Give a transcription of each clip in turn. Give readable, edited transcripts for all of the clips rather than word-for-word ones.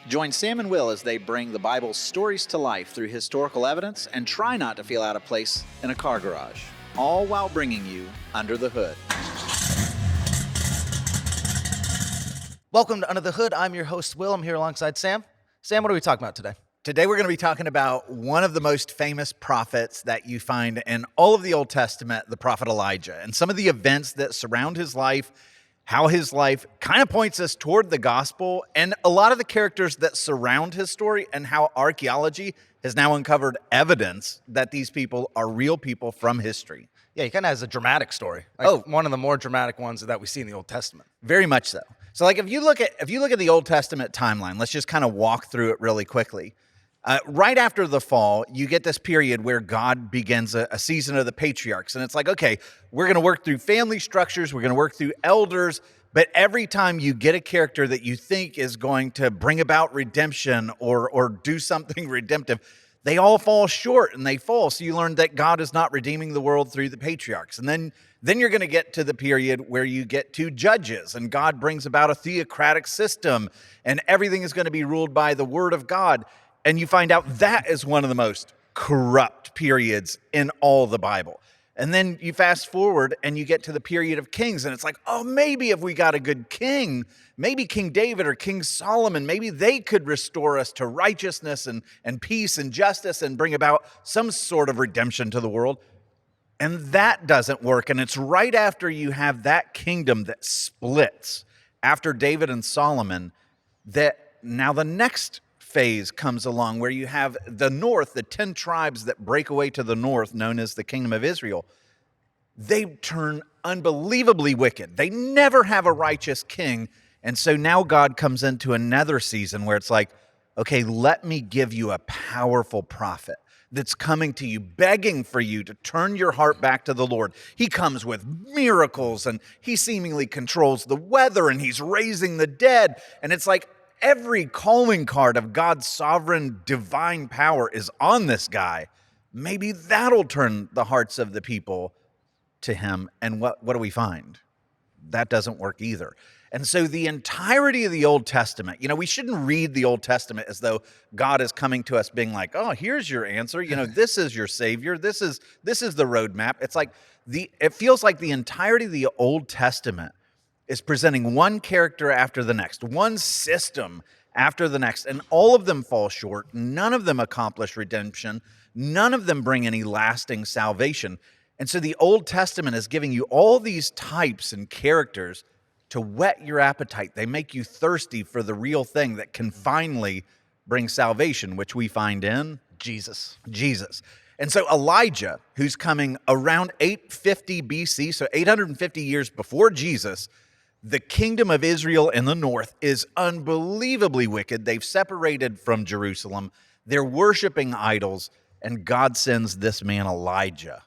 Join Sam and Will as they bring the Bible's stories to life through historical evidence and try not to feel out of place in a car garage, all while bringing you Under the Hood. Welcome to Under the Hood. I'm your host, Will. I'm here alongside Sam. Sam, what are we talking about today? Today we're going to be talking about one of the most famous prophets that you find in all of the Old Testament, the prophet Elijah, and some of the events that surround his life, how his life kind of points us toward the gospel, and a lot of the characters that surround his story, and how archaeology has now uncovered evidence that these people are real people from history. Yeah, he kind of has a dramatic story. One of the more dramatic ones that we see in the Old Testament. Very much so. So like if you look at the Old Testament timeline, let's just kind of walk through it really quickly. Right after the fall, you get this period where God begins a season of the patriarchs. And it's like, okay, we're going to work through family structures. We're going to work through elders. But every time you get a character that you think is going to bring about redemption or do something redemptive, they all fall short and they fall. So you learn that God is not redeeming the world through the patriarchs. And then you're going to get to the period where you get to judges and God brings about a theocratic system and everything is going to be ruled by the word of God. And you find out that is one of the most corrupt periods in all the Bible. And then you fast forward and you get to the period of kings. And it's like, oh, maybe if we got a good king, maybe King David or King Solomon, maybe they could restore us to righteousness and peace and justice and bring about some sort of redemption to the world. And that doesn't work. And it's right after you have that kingdom that splits after David and Solomon that now the next phase comes along where you have the north, the 10 tribes that break away to the north, known as the kingdom of Israel. They turn unbelievably wicked. They never have a righteous king. And so now God comes into another season where it's like, okay, let me give you a powerful prophet that's coming to you, begging for you to turn your heart back to the Lord. He comes with miracles and he seemingly controls the weather and he's raising the dead. And it's like, every calling card of God's sovereign divine power is on this guy. Maybe that'll turn the hearts of the people to him. And what do we find? That doesn't work either. And so the entirety of the Old Testament, we shouldn't read the Old Testament as though God is coming to us being like, oh, here's your answer. This is your savior. This is the roadmap. It's like it feels like the entirety of the Old Testament is presenting one character after the next, one system after the next, and all of them fall short. None of them accomplish redemption. None of them bring any lasting salvation. And so the Old Testament is giving you all these types and characters to whet your appetite. They make you thirsty for the real thing that can finally bring salvation, which we find in Jesus. And so Elijah, who's coming around 850 BC, so 850 years before Jesus, the kingdom of Israel in the north is unbelievably wicked. They've separated from Jerusalem. They're worshiping idols. And God sends this man Elijah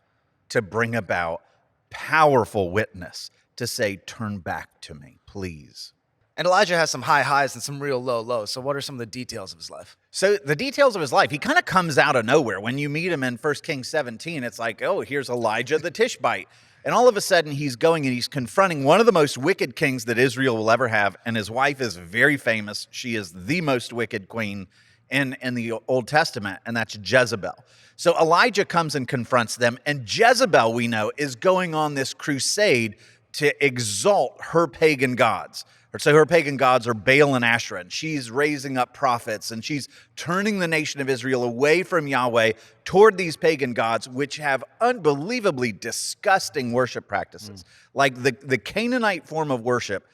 to bring about powerful witness to say, turn back to me, please. And Elijah has some high highs and some real low lows. So what are some of the details of his life? So the details of his life, he kind of comes out of nowhere. When you meet him in 1 Kings 17, it's like, oh, here's Elijah the Tishbite. And all of a sudden, he's going and he's confronting one of the most wicked kings that Israel will ever have. And his wife is very famous. She is the most wicked queen in the Old Testament, and that's Jezebel. So Elijah comes and confronts them. And Jezebel, we know, is going on this crusade to exalt her pagan gods. So her pagan gods are Baal and Asherah. And she's raising up prophets and she's turning the nation of Israel away from Yahweh toward these pagan gods, which have unbelievably disgusting worship practices. Like the Canaanite form of worship,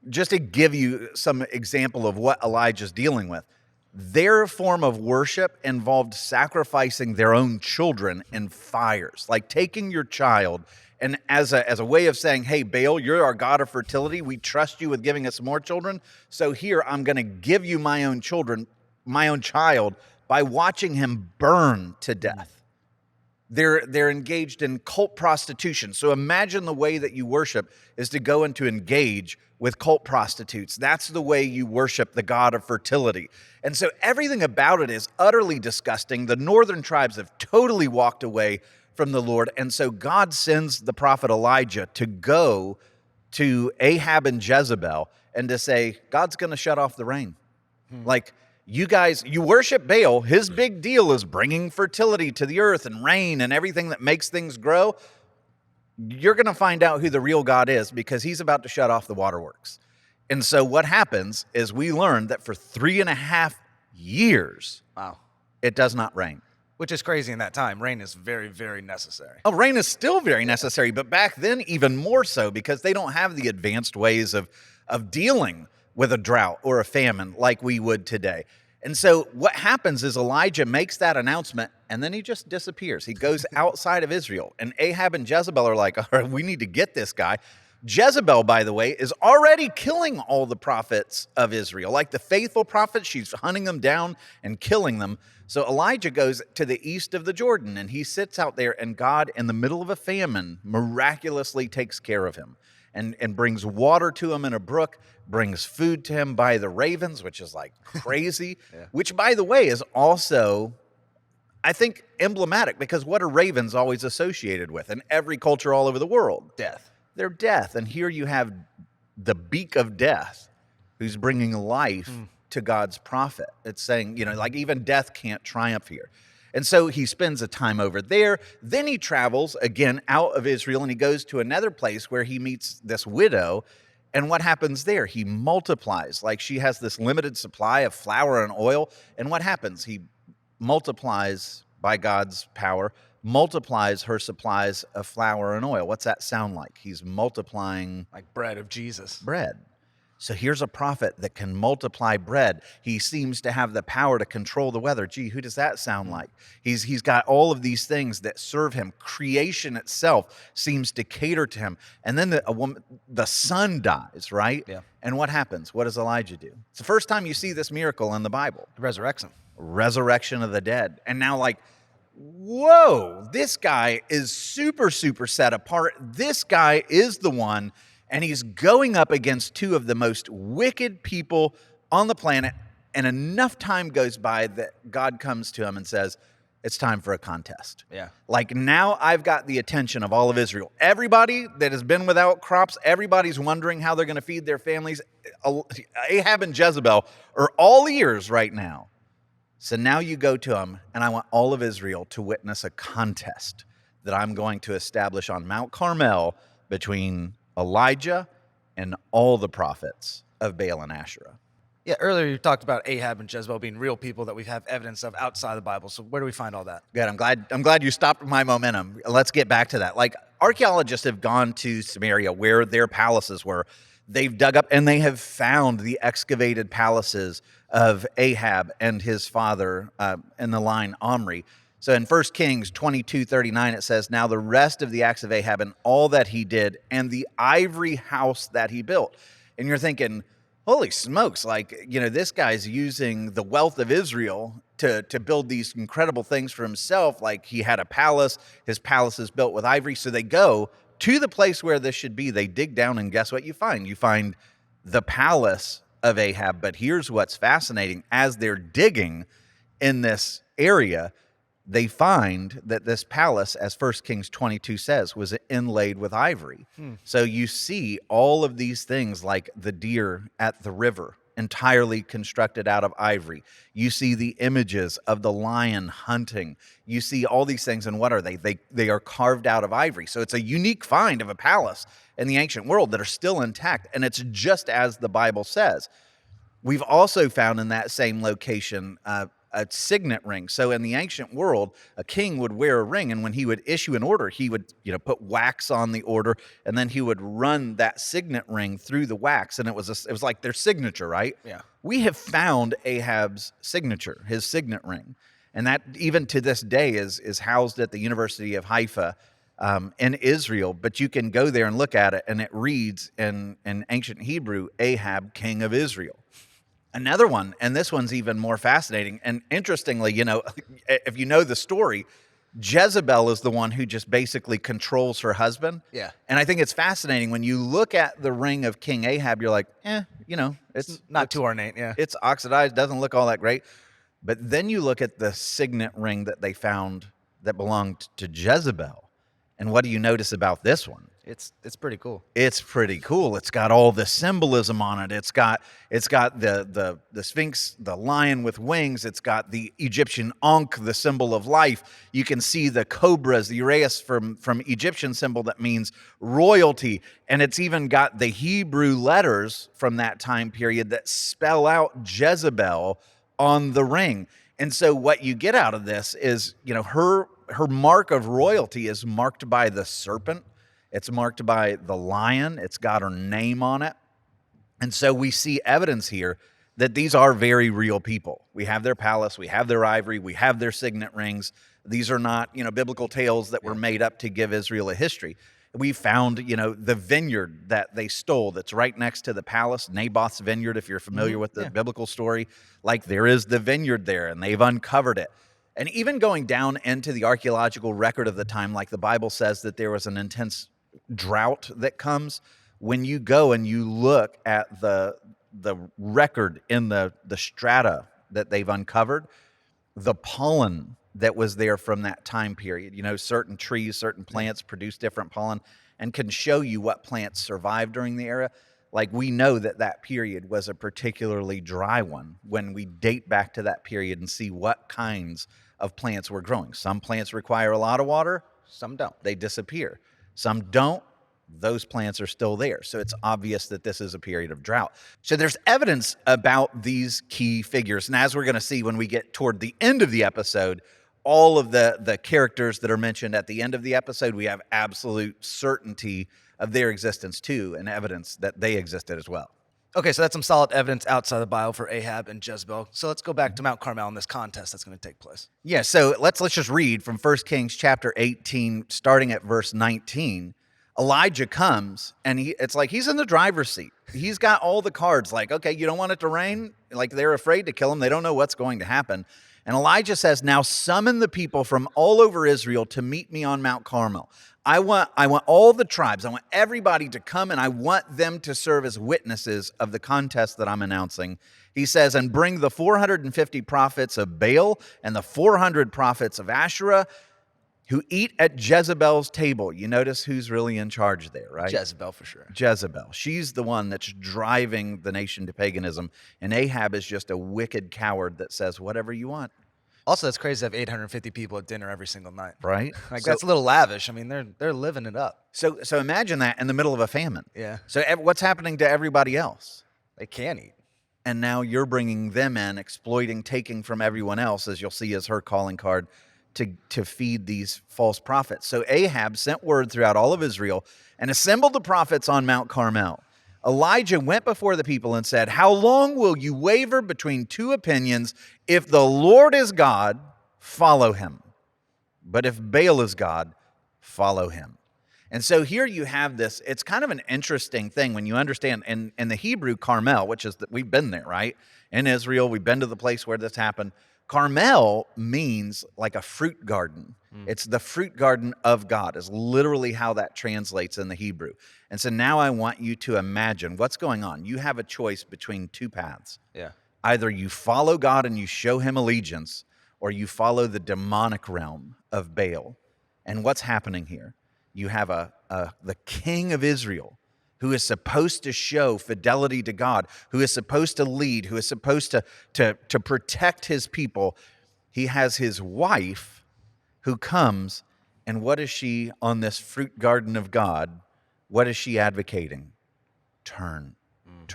just to give you some example of what Elijah's dealing with, their form of worship involved sacrificing their own children in fires, like taking your child and as a way of saying, hey, Baal, you're our god of fertility. We trust you with giving us more children. So here, I'm going to give you my own children, my own child, by watching him burn to death. They're engaged in cult prostitution. So imagine the way that you worship is to go and to engage with cult prostitutes. That's the way you worship the god of fertility. And so everything about it is utterly disgusting. The northern tribes have totally walked away from the Lord. And so God sends the prophet Elijah to go to Ahab and Jezebel and to say, God's going to shut off the rain. Like, you guys, you worship Baal. His big deal is bringing fertility to the earth and rain and everything that makes things grow. You're going to find out who the real God is because he's about to shut off the waterworks. And so what happens is we learn that for 3.5 years, Wow. it does not rain. Which is crazy in that time. Rain is very, very necessary. Oh, rain is still very necessary, but back then even more so because they don't have the advanced ways of dealing with a drought or a famine like we would today. And so what happens is Elijah makes that announcement and then he just disappears. He goes outside of Israel, and Ahab and Jezebel are like, all right, we need to get this guy. Jezebel, by the way, is already killing all the prophets of Israel. Like the faithful prophets, she's hunting them down and killing them. So Elijah goes to the east of the Jordan, and he sits out there, and God, in the middle of a famine, miraculously takes care of him and brings water to him in a brook, brings food to him by the ravens, which is like crazy, which, by the way, is also, I think, emblematic, because what are ravens always associated with in every culture all over the world? Death. They're death. And here you have the beak of death who's bringing life to God's prophet. It's saying, like even death can't triumph here. And so he spends a time over there. Then he travels again out of Israel, and he goes to another place where he meets this widow. And what happens there? He multiplies. Like, she has this limited supply of flour and oil. And what happens? He multiplies by God's power, multiplies her supplies of flour and oil. What's that sound like? He's multiplying Like bread of Jesus. bread. So here's a prophet that can multiply bread. He seems to have the power to control the weather. Gee, who does that sound like? He's got all of these things that serve him. Creation itself seems to cater to him. And then the son dies, right? Yeah. And what happens? What does Elijah do? It's the first time you see this miracle in the Bible. He resurrects him. Resurrection of the dead. And now, like, whoa, this guy is super, super set apart. This guy is the one. And he's going up against two of the most wicked people on the planet. And enough time goes by that God comes to him and says, it's time for a contest. Yeah. Like, now I've got the attention of all of Israel. Everybody that has been without crops, everybody's wondering how they're going to feed their families. Ahab and Jezebel are all ears right now. So now you go to him, and I want all of Israel to witness a contest that I'm going to establish on Mount Carmel between Elijah and all the prophets of Baal and Asherah. Yeah, earlier you talked about Ahab and Jezebel being real people that we have evidence of outside the Bible. So where do we find all that? Good. I'm glad you stopped my momentum. Let's get back to that. Like, archaeologists have gone to Samaria where their palaces were. They've dug up and they have found the excavated palaces of Ahab and his father in the line Omri. So in 1 Kings 22:39, it says, now the rest of the acts of Ahab and all that he did and the ivory house that he built. And you're thinking, holy smokes, like, this guy's using the wealth of Israel to build these incredible things for himself. Like, he had a palace, his palace is built with ivory. So they go to the place where this should be. They dig down, and guess what you find? You find the palace of Ahab. But here's what's fascinating. As they're digging in this area, they find that this palace, as 1 Kings 22 says, was inlaid with ivory. So you see all of these things, like the deer at the river, entirely constructed out of ivory. You see the images of the lion hunting. You see all these things, and what are they? They are carved out of ivory. So it's a unique find of a palace in the ancient world that are still intact, and it's just as the Bible says. We've also found in that same location a signet ring. So in the ancient world, a king would wear a ring, and when he would issue an order, he would, put wax on the order, and then he would run that signet ring through the wax, and it was like their signature, right? Yeah. We have found Ahab's signature, his signet ring, and that even to this day is housed at the University of Haifa in Israel. But you can go there and look at it, and it reads in ancient Hebrew, Ahab, king of Israel. Another one, and this one's even more fascinating. And interestingly, if you know the story, Jezebel is the one who just basically controls her husband. Yeah. And I think it's fascinating when you look at the ring of King Ahab, you're like, it's Not too ornate, yeah. It's oxidized, doesn't look all that great. But then you look at the signet ring that they found that belonged to Jezebel. And what do you notice about this one? It's pretty cool. It's pretty cool. It's got all the symbolism on it. It's got the Sphinx, the lion with wings. It's got the Egyptian Ankh, the symbol of life. You can see the cobras, the uraeus from Egyptian symbol that means royalty. And it's even got the Hebrew letters from that time period that spell out Jezebel on the ring. And so what you get out of this is, her mark of royalty is marked by the serpent. It's marked by the lion. It's got her name on it. And so we see evidence here that these are very real people. We have their palace. We have their ivory. We have their signet rings. These are not, biblical tales that were made up to give Israel a history. We found, the vineyard that they stole that's right next to the palace, Naboth's vineyard, if you're familiar with the biblical story. Like, there is the vineyard there, and they've uncovered it. And even going down into the archaeological record of the time, like the Bible says that there was an intense drought that comes when you go and you look at the record in the strata that they've uncovered, the pollen that was there from that time period. Certain trees, certain plants produce different pollen and can show you what plants survived during the era. Like, we know that period was a particularly dry one when we date back to that period and see what kinds of plants were growing. Some plants require a lot of water, some don't. They disappear. Some don't. Those plants are still there. So it's obvious that this is a period of drought. So there's evidence about these key figures. And as we're going to see when we get toward the end of the episode, all of the characters that are mentioned at the end of the episode, we have absolute certainty of their existence too, and evidence that they existed as well. Okay, so that's some solid evidence outside the Bible for Ahab and Jezebel. So let's go back to Mount Carmel and this contest that's going to take place. Yeah, so let's just read from 1 Kings chapter 18, starting at verse 19. Elijah comes, and it's like he's in the driver's seat. He's got all the cards, like, okay, you don't want it to rain? Like, they're afraid to kill him. They don't know what's going to happen. And Elijah says, now summon the people from all over Israel to meet me on Mount Carmel. I want all the tribes. I want everybody to come, and I want them to serve as witnesses of the contest that I'm announcing. He says, and bring the 450 prophets of Baal and the 400 prophets of Asherah who eat at Jezebel's table. You notice who's really in charge there, right? Jezebel, for sure. Jezebel. She's the one that's driving the nation to paganism, and Ahab is just a wicked coward that says whatever you want. Also, it's crazy to have 850 people at dinner every single night. Right? That's a little lavish. I mean, they're living it up. So imagine that in the middle of a famine. Yeah. So what's happening to everybody else? They can't eat. And now you're bringing them in, exploiting, taking from everyone else, as you'll see as her calling card, to feed these false prophets. So Ahab sent word throughout all of Israel and assembled the prophets on Mount Carmel. Elijah went before the people and said, how long will you waver between two opinions? If the Lord is God, follow him. But if Baal is God, follow him. And so here you have this, it's kind of an interesting thing when you understand in the Hebrew Carmel, which is that we've been there, right? In Israel, we've been to the place where this happened. Carmel means like a fruit garden. It's the fruit garden of God is literally how that translates in the Hebrew. And so now I want you to imagine what's going on. You have a choice between two paths. Yeah. Either you follow God and you show him allegiance, or you follow the demonic realm of Baal. And what's happening here? You have the king of Israel who is supposed to show fidelity to God, who is supposed to lead, who is supposed to protect his people. He has his wife who comes, and what is she on this fruit garden of God? What is she advocating? Turn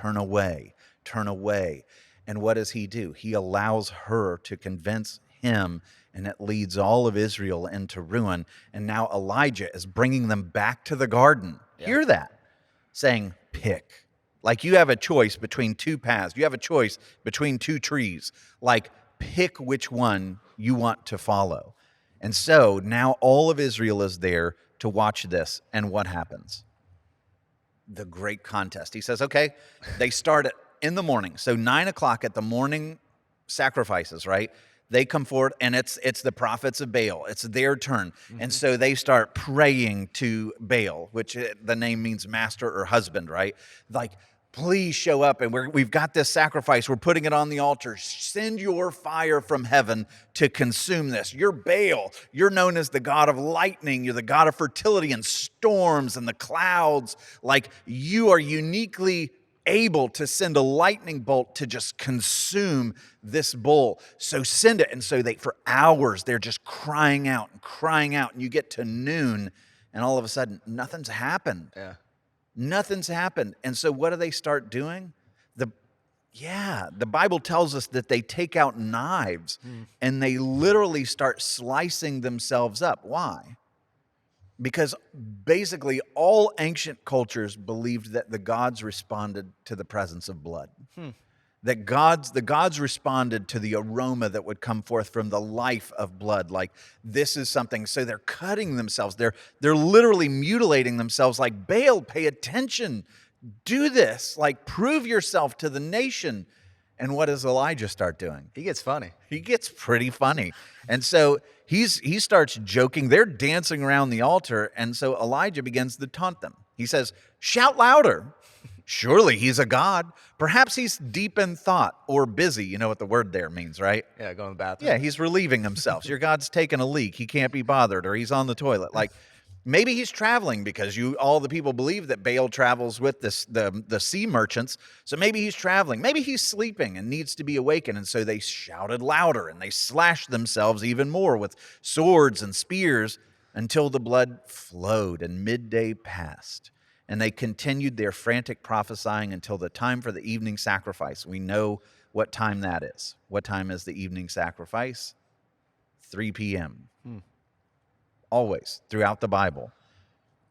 away, turn away. And what does he do? He allows her to convince him, and it leads all of Israel into ruin. And now Elijah is bringing them back to the garden. Yeah. Hear that? Saying, pick. Like you have a choice between two paths. You have a choice between two trees. Like, pick which one you want to follow. And so now all of Israel is there to watch this. And what happens? The great contest. He says, okay, they start in the morning. So 9 o'clock at the morning sacrifices, right? They come forward, and it's the prophets of Baal. It's their turn. Mm-hmm. And so they start praying to Baal, which the name means master or husband, right? Like, Please show up, and we've got this sacrifice. We're putting it on the altar. Send your fire from heaven to consume this. You're Baal. You're known as the god of lightning. You're the god of fertility and storms and the clouds. Like, you are uniquely able to send a lightning bolt to just consume this bull. So send it. And so for hours, they're just crying out. And you get to noon, and all of a sudden, nothing's happened. Yeah. Nothing's happened. And so what do they start doing? The Bible tells us that they take out knives and they literally start slicing themselves up. Why? Because basically all ancient cultures believed that the gods responded to the presence of blood. That the gods responded to the aroma that would come forth from the life of blood. Like, this is something. So they're cutting themselves. They're literally mutilating themselves. Like, Baal, pay attention. Do this. Like, prove yourself to the nation. And what does Elijah start doing? He gets funny. He gets pretty funny. And so he starts joking. They're dancing around the altar. And so Elijah begins to taunt them. He says, shout louder. Surely he's a god. Perhaps he's deep in thought or busy. You know what the word there means, right? Yeah, going to the bathroom. Yeah, he's relieving himself. Your God's taking a leak. He can't be bothered, or he's on the toilet. Like, maybe he's traveling, because all the people believe that Baal travels with the sea merchants. So maybe he's traveling. Maybe he's sleeping and needs to be awakened. And so they shouted louder, and they slashed themselves even more with swords and spears until the blood flowed and midday passed. And they continued their frantic prophesying until the time for the evening sacrifice. We know what time that is. What time is the evening sacrifice? 3 p.m. Always, throughout the Bible.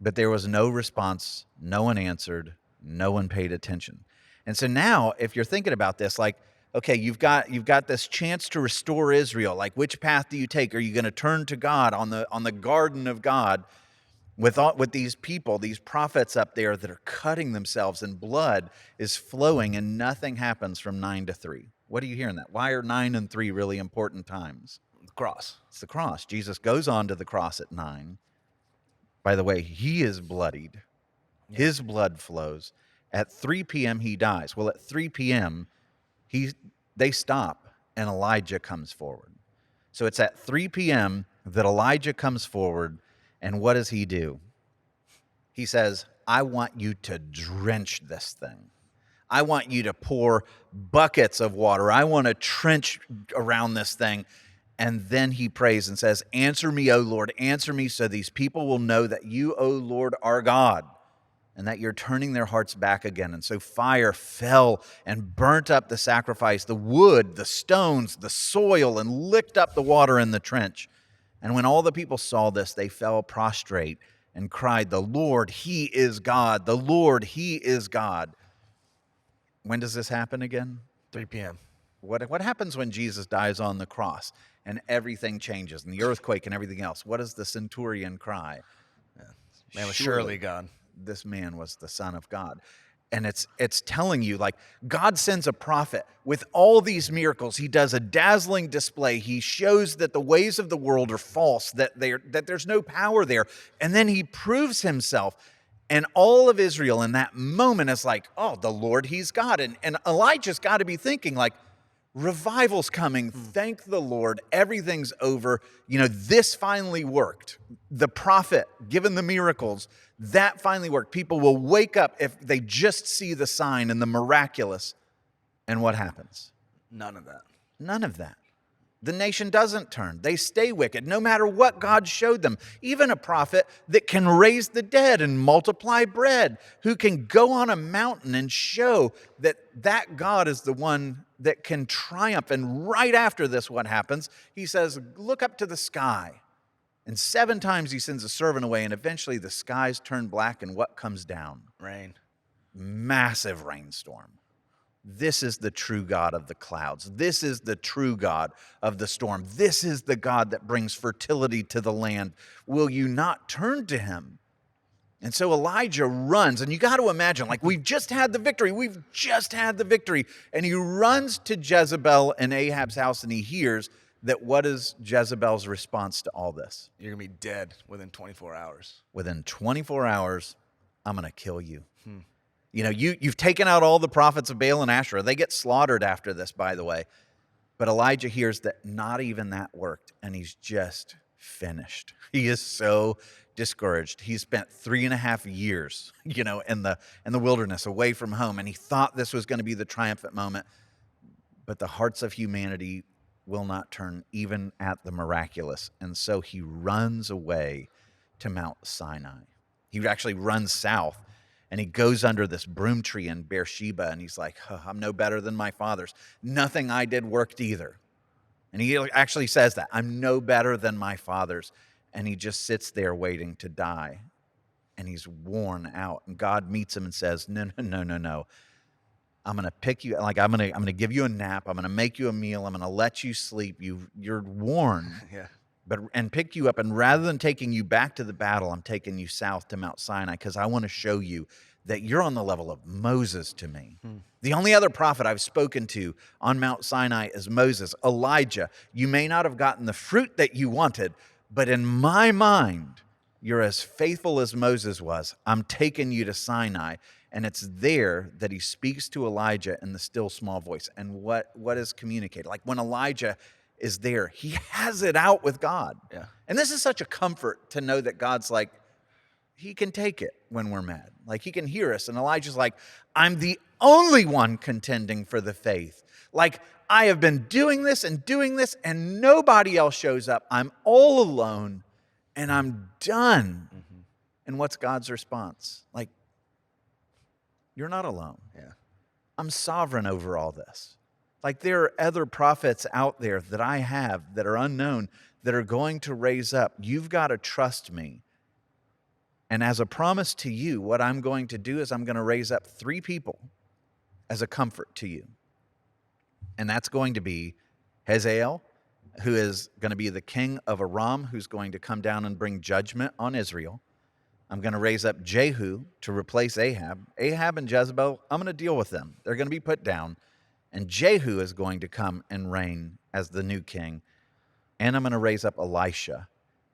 But there was no response. No one answered. No one paid attention. And so now, if you're thinking about this, like, okay, you've got this chance to restore Israel. Like, which path do you take? Are you going to turn to God on the garden of God? With these people, these prophets up there that are cutting themselves, and blood is flowing, and nothing happens from 9 to 3. What are you hearing that? Why are 9 and 3 really important times? The cross. It's the cross. Jesus goes on to the cross at 9. By the way, he is bloodied. Yeah. His blood flows. At 3 p.m., he dies. Well, at 3 p.m., they stop, and Elijah comes forward. So it's at 3 p.m. that Elijah comes forward. And what does he do? He says, I want you to drench this thing. I want you to pour buckets of water. I want to trench around this thing. And then he prays and says, answer me, O Lord, answer me, so these people will know that you, O Lord, are God, and that you're turning their hearts back again. And so fire fell and burnt up the sacrifice, the wood, the stones, the soil, and licked up the water in the trench. And when all the people saw this, they fell prostrate and cried, the Lord, he is God. The Lord, he is God. When does this happen again? 3 p.m. What happens when Jesus dies on the cross and everything changes, and the earthquake and everything else? What does the centurion cry? Man was surely God. This man was the Son of God. And it's telling you, like, God sends a prophet with all these miracles. He does a dazzling display. He shows that the ways of the world are false, that there's no power there. And then he proves himself. And all of Israel in that moment is like, oh, the Lord, he's God. And Elijah's got to be thinking, like, revival's coming. Thank the Lord. Everything's over. You know, this finally worked. The prophet, given the miracles, that finally worked. People will wake up if they just see the sign and the miraculous. And what happens? None of that. None of that. The nation doesn't turn. They stay wicked, no matter what God showed them. Even a prophet that can raise the dead and multiply bread, who can go on a mountain and show that God is the one that can triumph. And right after this, what happens? He says, look up to the sky. And 7 times he sends a servant away, and eventually the skies turn black, and what comes down? Rain. Massive rainstorm. This is the true God of the clouds. This is the true God of the storm. This is the God that brings fertility to the land. Will you not turn to him? And so Elijah runs, and you got to imagine, like, we've just had the victory. We've just had the victory. And he runs to Jezebel and Ahab's house, and he hears that what is Jezebel's response to all this? You're going to be dead within 24 hours. Within 24 hours, I'm going to kill you. You've taken out all the prophets of Baal and Asherah. They get slaughtered after this, by the way. But Elijah hears that not even that worked, and he's just finished. He is so discouraged. He spent 3.5 years, in the wilderness, away from home, and he thought this was going to be the triumphant moment. But the hearts of humanity will not turn even at the miraculous. And so he runs away to Mount Sinai. He actually runs south, and he goes under this broom tree in Beersheba, and he's like, I'm no better than my fathers. Nothing I did worked either. And he actually says that, I'm no better than my fathers. And he just sits there waiting to die, and he's worn out. And God meets him and says, no. I'm going to pick you, I'm going to give you a nap. I'm going to make you a meal. I'm going to let you sleep. You're worn. Yeah. And pick you up. And rather than taking you back to the battle, I'm taking you south to Mount Sinai because I want to show you that you're on the level of Moses to me. The only other prophet I've spoken to on Mount Sinai is Moses. Elijah, you may not have gotten the fruit that you wanted, but in my mind, you're as faithful as Moses was. I'm taking you to Sinai. And it's there that he speaks to Elijah in the still small voice. And what is communicated? Like when Elijah is there, he has it out with God. Yeah. And this is such a comfort to know that God's like, he can take it when we're mad. Like he can hear us. And Elijah's like, I'm the only one contending for the faith. Like I have been doing this and nobody else shows up. I'm all alone and I'm done. Mm-hmm. And what's God's response? Like, you're not alone. Yeah. I'm sovereign over all this. Like there are other prophets out there that I have that are unknown that are going to raise up. You've got to trust me. And as a promise to you, what I'm going to do is I'm going to raise up 3 people as a comfort to you. And that's going to be Hazael, who is going to be the king of Aram, who's going to come down and bring judgment on Israel. I'm going to raise up Jehu to replace Ahab. Ahab and Jezebel, I'm going to deal with them. They're going to be put down. And Jehu is going to come and reign as the new king. And I'm going to raise up Elisha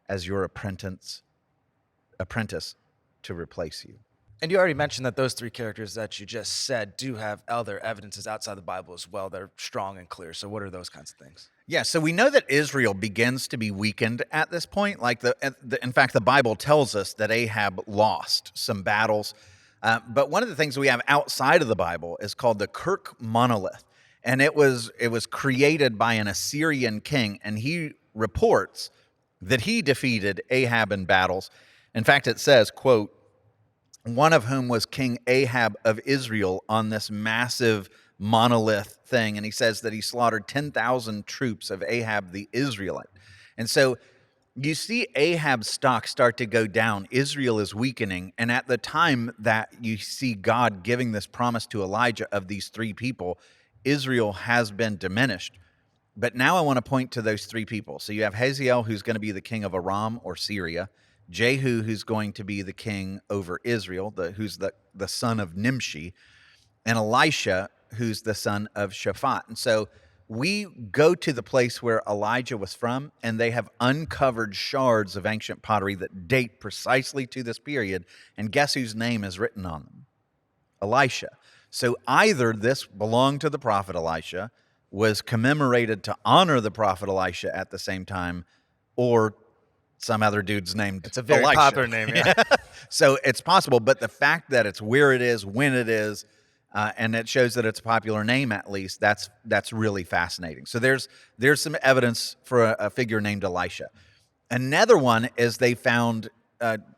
as your apprentice to replace you. And you already mentioned that those 3 characters that you just said do have other evidences outside the Bible as well. They're strong and clear. So what are those kinds of things? Yeah, so we know that Israel begins to be weakened at this point. In fact, the Bible tells us that Ahab lost some battles. But one of the things we have outside of the Bible is called the Kirk monolith. And it was created by an Assyrian king, and he reports that he defeated Ahab in battles. In fact, it says, quote, one of whom was King Ahab of Israel on this massive monolith thing. And he says that he slaughtered 10,000 troops of Ahab the Israelite. And so you see Ahab's stock start to go down. Israel is weakening. And at the time that you see God giving this promise to Elijah of these 3 people, Israel has been diminished. But now I want to point to those 3 people. So you have Hazael, who's going to be the king of Aram or Syria. Jehu, who's going to be the king over Israel, who's the son of Nimshi, and Elisha, who's the son of Shaphat. And so we go to the place where Elijah was from, and they have uncovered shards of ancient pottery that date precisely to this period. And guess whose name is written on them? Elisha. So either this belonged to the prophet Elisha, was commemorated to honor the prophet Elisha at the same time, or some other dude's named It's a very Elisha. popular name, yeah. So it's possible, but the fact that it's where it is, when it is, and it shows that it's a popular name at least, that's really fascinating. So there's some evidence for a figure named Elisha. Another one is they found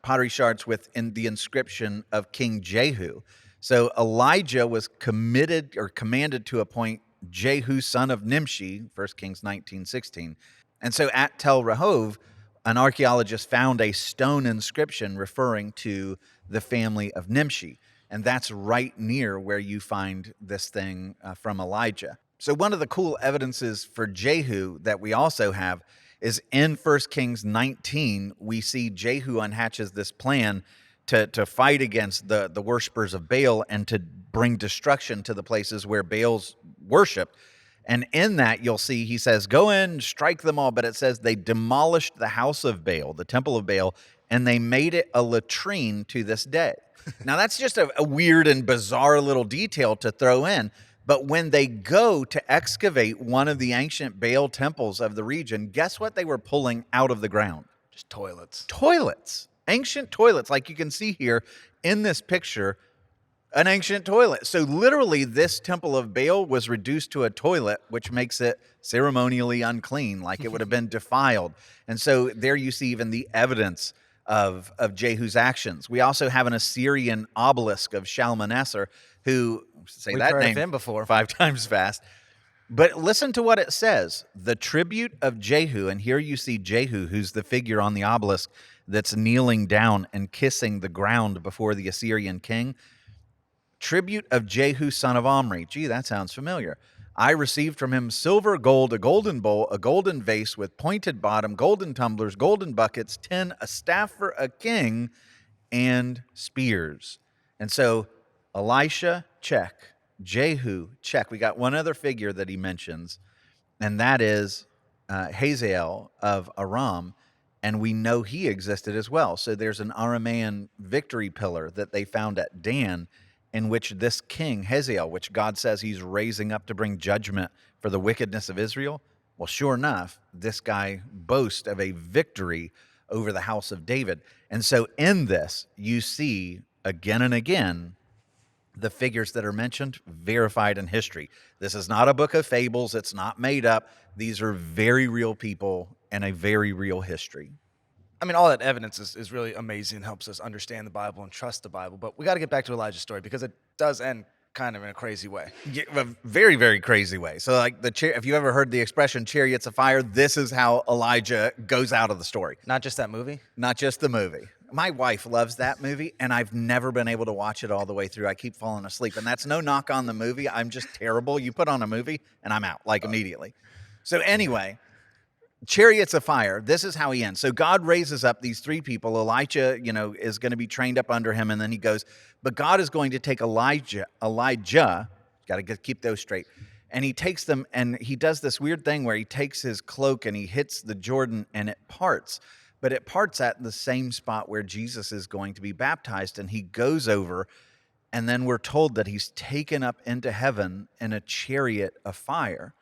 pottery shards with the inscription of King Jehu. So Elijah was commanded to appoint Jehu, son of Nimshi, 1 Kings 19:16. And so at Tel Rehov, an archaeologist found a stone inscription referring to the family of Nimshi. And that's right near where you find this thing from Elijah. So one of the cool evidences for Jehu that we also have is in 1 Kings 19, we see Jehu unhatches this plan to fight against the worshipers of Baal and to bring destruction to the places where Baal's worshiped. And in that, you'll see, he says, go in, strike them all. But it says they demolished the house of Baal, the temple of Baal, and they made it a latrine to this day. Now, that's just a weird and bizarre little detail to throw in. But when they go to excavate one of the ancient Baal temples of the region, guess what they were pulling out of the ground? Just toilets. Toilets. Ancient toilets, like you can see here in this picture, an ancient toilet. So literally, this temple of Baal was reduced to a toilet, which makes it ceremonially unclean, like it would have been defiled. And so there you see even the evidence of Jehu's actions. We also have an Assyrian obelisk of Shalmaneser, who, say We've that heard name of him before. 5 times fast. But listen to what it says. The tribute of Jehu, and here you see Jehu, who's the figure on the obelisk that's kneeling down and kissing the ground before the Assyrian king. Tribute of Jehu, son of Omri. Gee, that sounds familiar. I received from him silver, gold, a golden bowl, a golden vase with pointed bottom, golden tumblers, golden buckets, tin, a staff for a king, and spears. And so Elisha, check. Jehu, check. We got one other figure that he mentions, and that is Hazael of Aram, and we know he existed as well. So there's an Aramean victory pillar that they found at Dan, in which this king, Hazael, which God says he's raising up to bring judgment for the wickedness of Israel, well, sure enough, this guy boasts of a victory over the house of David. And so in this, you see again and again the figures that are mentioned verified in history. This is not a book of fables. It's not made up. These are very real people and a very real history. I mean, all that evidence is really amazing, helps us understand the Bible and trust the Bible. But we got to get back to Elijah's story because it does end kind of in a crazy way. Yeah, a very, very crazy way. So, like if you ever heard the expression "chariots of fire," this is how Elijah goes out of the story. Not just that movie? Not just the movie. My wife loves that movie, and I've never been able to watch it all the way through. I keep falling asleep, and that's no knock on the movie. I'm just terrible. You put on a movie, and I'm out, like immediately. So anyway, chariots of fire, this is how he ends. So God raises up these 3 people. Elijah, is going to be trained up under him, and then he goes, but God is going to take Elijah, got to keep those straight, and he takes them, and he does this weird thing where he takes his cloak and he hits the Jordan, and it parts. But it parts at the same spot where Jesus is going to be baptized, and he goes over, and then we're told that he's taken up into heaven in a chariot of fire.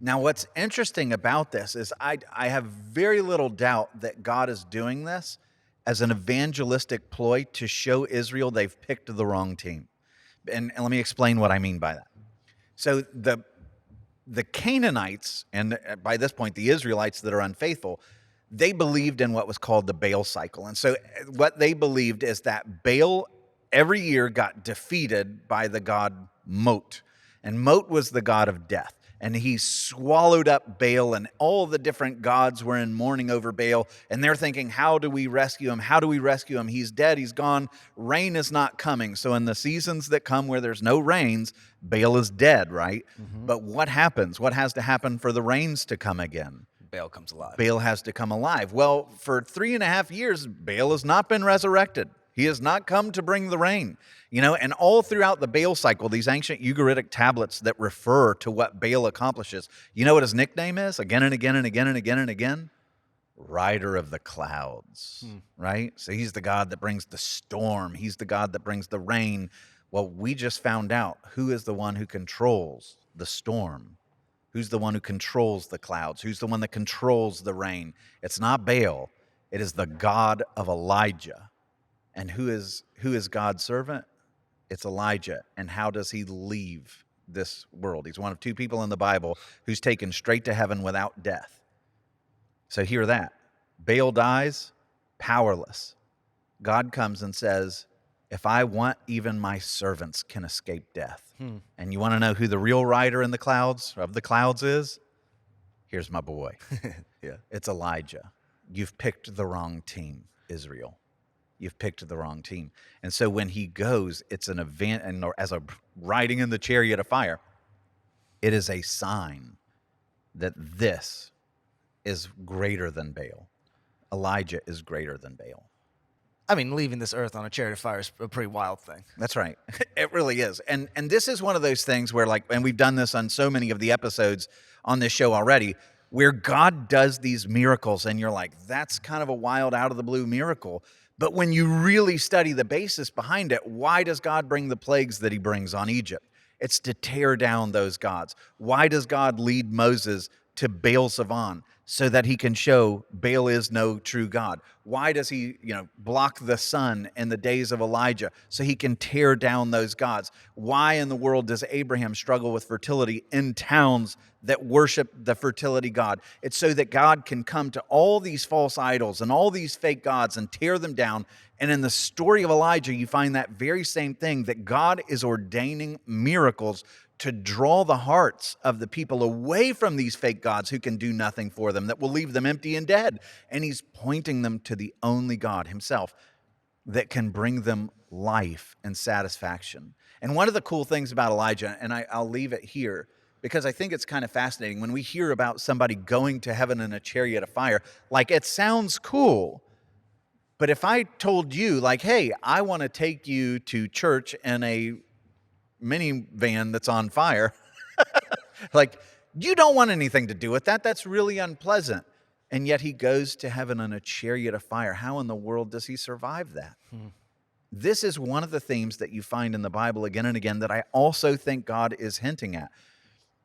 Now, what's interesting about this is I have very little doubt that God is doing this as an evangelistic ploy to show Israel they've picked the wrong team. And let me explain what I mean by that. So the Canaanites, and by this point the Israelites that are unfaithful, they believed in what was called the Baal cycle. And so what they believed is that Baal every year got defeated by the god Mot. And Mot was the god of death. And he swallowed up Baal, and all the different gods were in mourning over Baal. And they're thinking, how do we rescue him? How do we rescue him? He's dead. He's gone. Rain is not coming. So in the seasons that come where there's no rains, Baal is dead, right? Mm-hmm. But what happens? What has to happen for the rains to come again? Baal comes alive. Baal has to come alive. Well, for 3.5 years, Baal has not been resurrected. He has not come to bring the rain. And all throughout the Baal cycle, these ancient Ugaritic tablets that refer to what Baal accomplishes, you know what his nickname is? Again and again and again and again and again? Rider of the clouds, right? So he's the God that brings the storm. He's the God that brings the rain. Well, we just found out who is the one who controls the storm. Who's the one who controls the clouds? Who's the one that controls the rain? It's not Baal. It is the God of Elijah. And who is God's servant? It's Elijah. And how does he leave this world? He's one of 2 people in the Bible who's taken straight to heaven without death. So hear that. Baal dies, powerless. God comes and says, if I want, even my servants can escape death. And you want to know who the real rider in the clouds is? Here's my boy. Yeah. It's Elijah. You've picked the wrong team, Israel. You've picked the wrong team. And so when he goes, it's an event, and as a riding in the chariot of fire, it is a sign that this is greater than Baal. Elijah is greater than Baal. I mean, leaving this earth on a chariot of fire is a pretty wild thing. That's right. It really is. And this is one of those things where, and we've done this on so many of the episodes on this show already, where God does these miracles and you're like, that's kind of a wild, out of the blue miracle. But when you really study the basis behind it, why does God bring the plagues that he brings on Egypt? It's to tear down those gods. Why does God lead Moses to Baal-Zephon? So that he can show Baal is no true God. Why does he, block the sun in the days of Elijah? So he can tear down those gods. Why in the world does Abraham struggle with fertility in towns that worship the fertility god? It's so that God can come to all these false idols and all these fake gods and tear them down. And in the story of Elijah, you find that very same thing, that God is ordaining miracles to draw the hearts of the people away from these fake gods who can do nothing for them, that will leave them empty and dead. And he's pointing them to the only God himself that can bring them life and satisfaction. And one of the cool things about Elijah, and I'll leave it here, because I think it's kind of fascinating, when we hear about somebody going to heaven in a chariot of fire, like, it sounds cool. But if I told you, like, hey, I want to take you to church in a minivan that's on fire, like, you don't want anything to do with that. That's really unpleasant. And yet he goes to heaven in a chariot of fire. How in the world does he survive that? This is one of the themes that you find in the Bible again and again that I also think God is hinting at.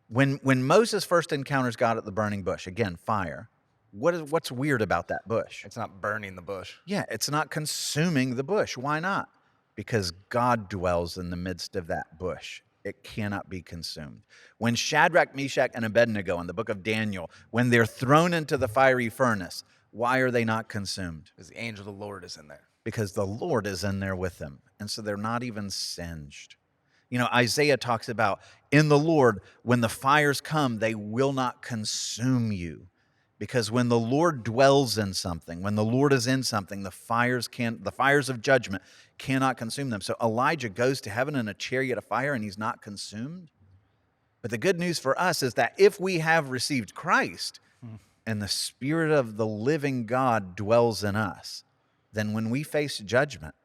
When Moses first encounters God at the burning bush, again, fire, what's weird about that bush? It's not burning the bush. Yeah, it's not consuming the bush. Why not? Because God dwells in the midst of that bush. It cannot be consumed. When Shadrach, Meshach, and Abednego in the book of Daniel, when they're thrown into the fiery furnace, why are they not consumed? Because the angel of the Lord is in there. Because the Lord is in there with them. And so they're not even singed. Isaiah talks about, in the Lord, when the fires come, they will not consume you. Because when the Lord dwells in something, when the Lord is in something, the fires of judgment cannot consume them. So Elijah goes to heaven in a chariot of fire and he's not consumed. But the good news for us is that if we have received Christ and the Spirit of the living God dwells in us, then when we face judgment,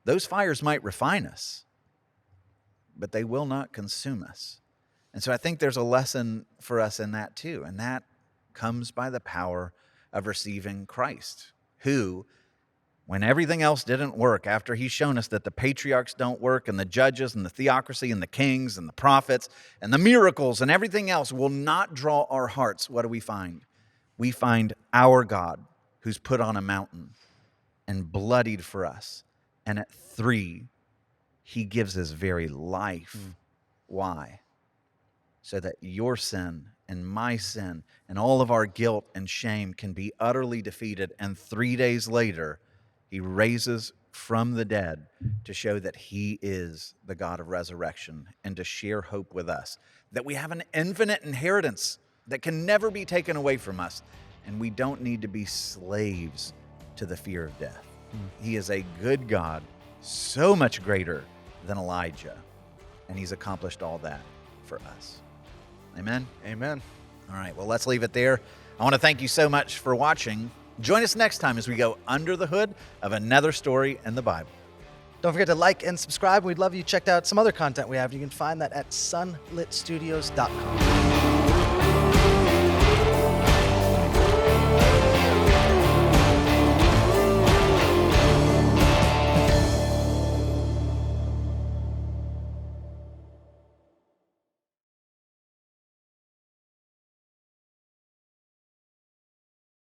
those fires might refine us, but they will not consume us. And so I think there's a lesson for us in that too, and that comes by the power of receiving Christ, who, when everything else didn't work, after he's shown us that the patriarchs don't work and the judges and the theocracy and the kings and the prophets and the miracles and everything else will not draw our hearts, what do we find? We find our God who's put on a mountain and bloodied for us. And at 3, he gives his very life. Why? So that your sin and my sin and all of our guilt and shame can be utterly defeated. And 3 days later, he raises from the dead to show that he is the God of resurrection and to share hope with us, that we have an infinite inheritance that can never be taken away from us, and we don't need to be slaves to the fear of death. He is a good God, so much greater than Elijah, and he's accomplished all that for us. Amen? Amen. All right, well, let's leave it there. I want to thank you so much for watching. Join us next time as we go under the hood of another story in the Bible. Don't forget to like and subscribe. We'd love you checked out some other content we have. You can find that at sunlitstudios.com.